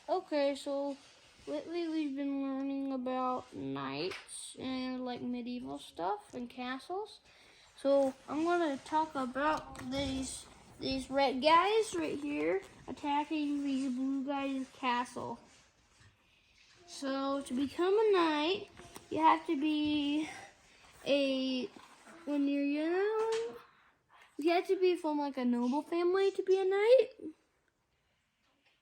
Okay, so lately we've been learning about knights and like medieval stuff and castles. So I'm gonna talk about these red guys right here attacking these blue guys' castle. So to become a knight, you have to be when you're young, you have to be from like a noble family to be a knight.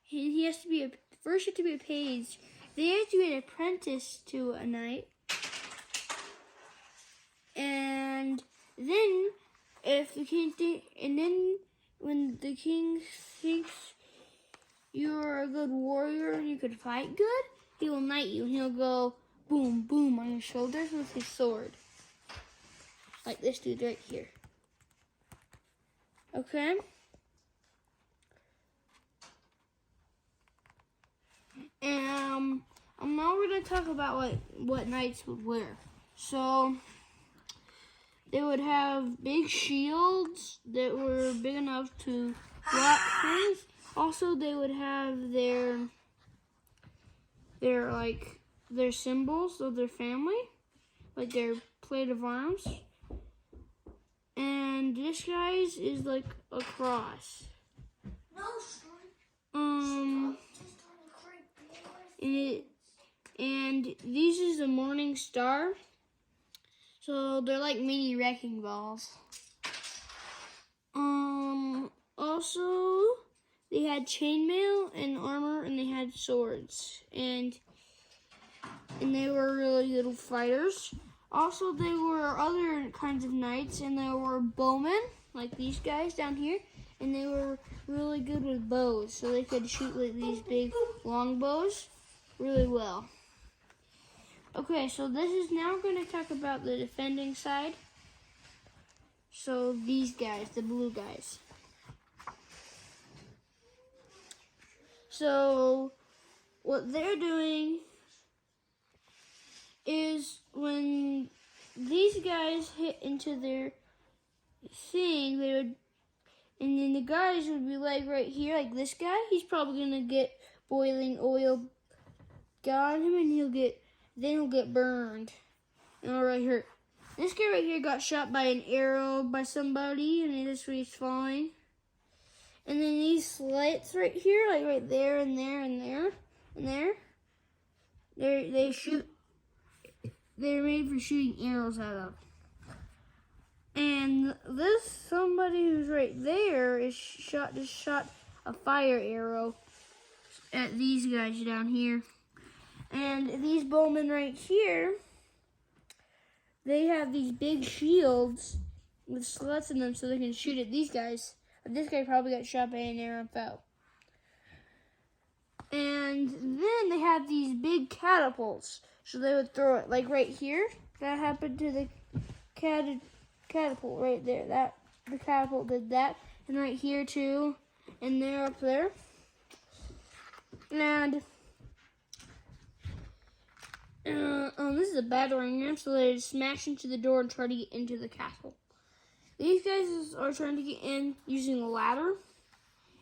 He has to be first you have to be a page. Then you have to be an apprentice to a knight. And then when the king thinks you're a good warrior and you could fight good, he will knight you and he'll go boom, boom on your shoulders with his sword. Like this dude right here. Okay? And now we're going to talk about what knights would wear. So, they would have big shields that were big enough to block things. Also, they would have their symbols of their family, like their plate of arms. And this guy's is like a cross. And these is a morning star. So they're like mini wrecking balls. Also, they had chainmail and armor, and they had swords, and they were really good fighters. Also, there were other kinds of knights, and there were bowmen, like these guys down here, and they were really good with bows, so they could shoot like these big long bows really well. Okay, so this is now going to talk about the defending side. So these guys, the blue guys. So what they're doing is when these guys hit into their thing, and then the guys would be like right here, like this guy. He's probably gonna get boiling oil got on him, and he'll get burned, and it'll really hurt. This guy right here got shot by an arrow by somebody, and he's falling. And then these slits right here, like right there and there and there and there, they're made for shooting arrows out of. And this somebody who's right there just shot a fire arrow at these guys down here. And these bowmen right here, they have these big shields with slits in them so they can shoot at these guys. This guy probably got shot by an arrow and fell. And then they have these big catapults. So they would throw it like right here. That happened to the catapult right there. The catapult did that. And right here too. And they're up there. And this is a battering ram, so they smash into the door and try to get into the castle. These guys are trying to get in using a ladder,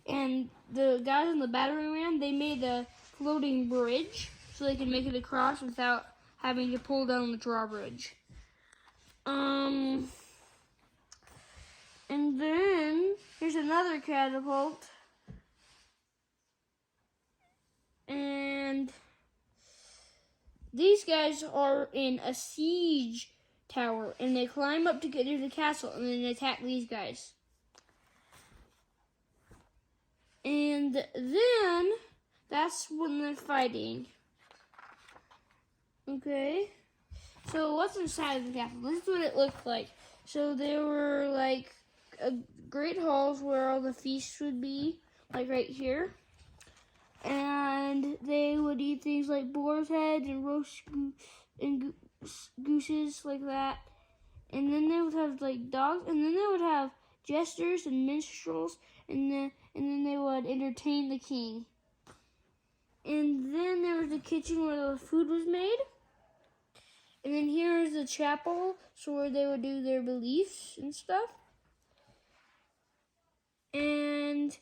and the guys on the battering ram, they made a floating bridge so they can make it across without having to pull down the drawbridge. And then here's another catapult, and these guys are in a siege tower, and they climb up to get to the castle, and then they attack these guys. And then that's when they're fighting. Okay, so what's inside of the castle? This is what it looked like. So there were like great halls where all the feasts would be, like right here. And they would eat things like boar's heads and roast gooses like that. And then they would have like dogs, and then they would have jesters and minstrels, and then they would entertain the king. And then there was the kitchen where the food was made. And then here is the chapel, so where they would do their beliefs and stuff. And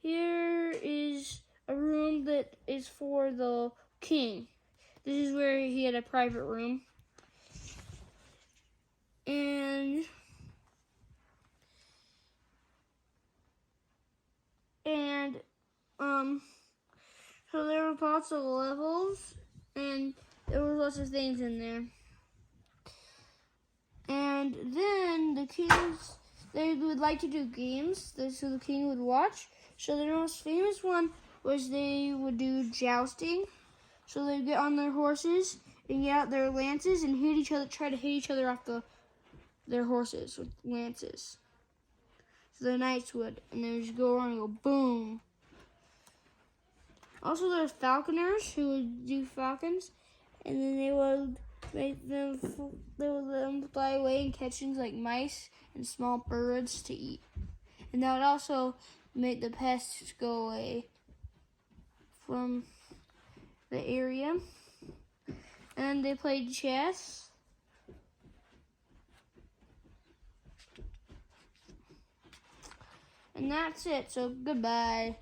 here is a room that is for the king. This is where he had a private room. And so there were lots of levels, and there were lots of things in there. And then the kings, they would like to do games, so the king would watch. So the most famous one was they would do jousting. So they'd get on their horses and get out their lances and hit each other, try to hit each other off their horses with lances. So the knights would, and they would just go around and go boom. Also, there's falconers who would do falcons, and then they would make them, they would let them fly away and catch things like mice and small birds to eat. And that would also make the pests go away from the area. And they played chess. And that's it, so goodbye.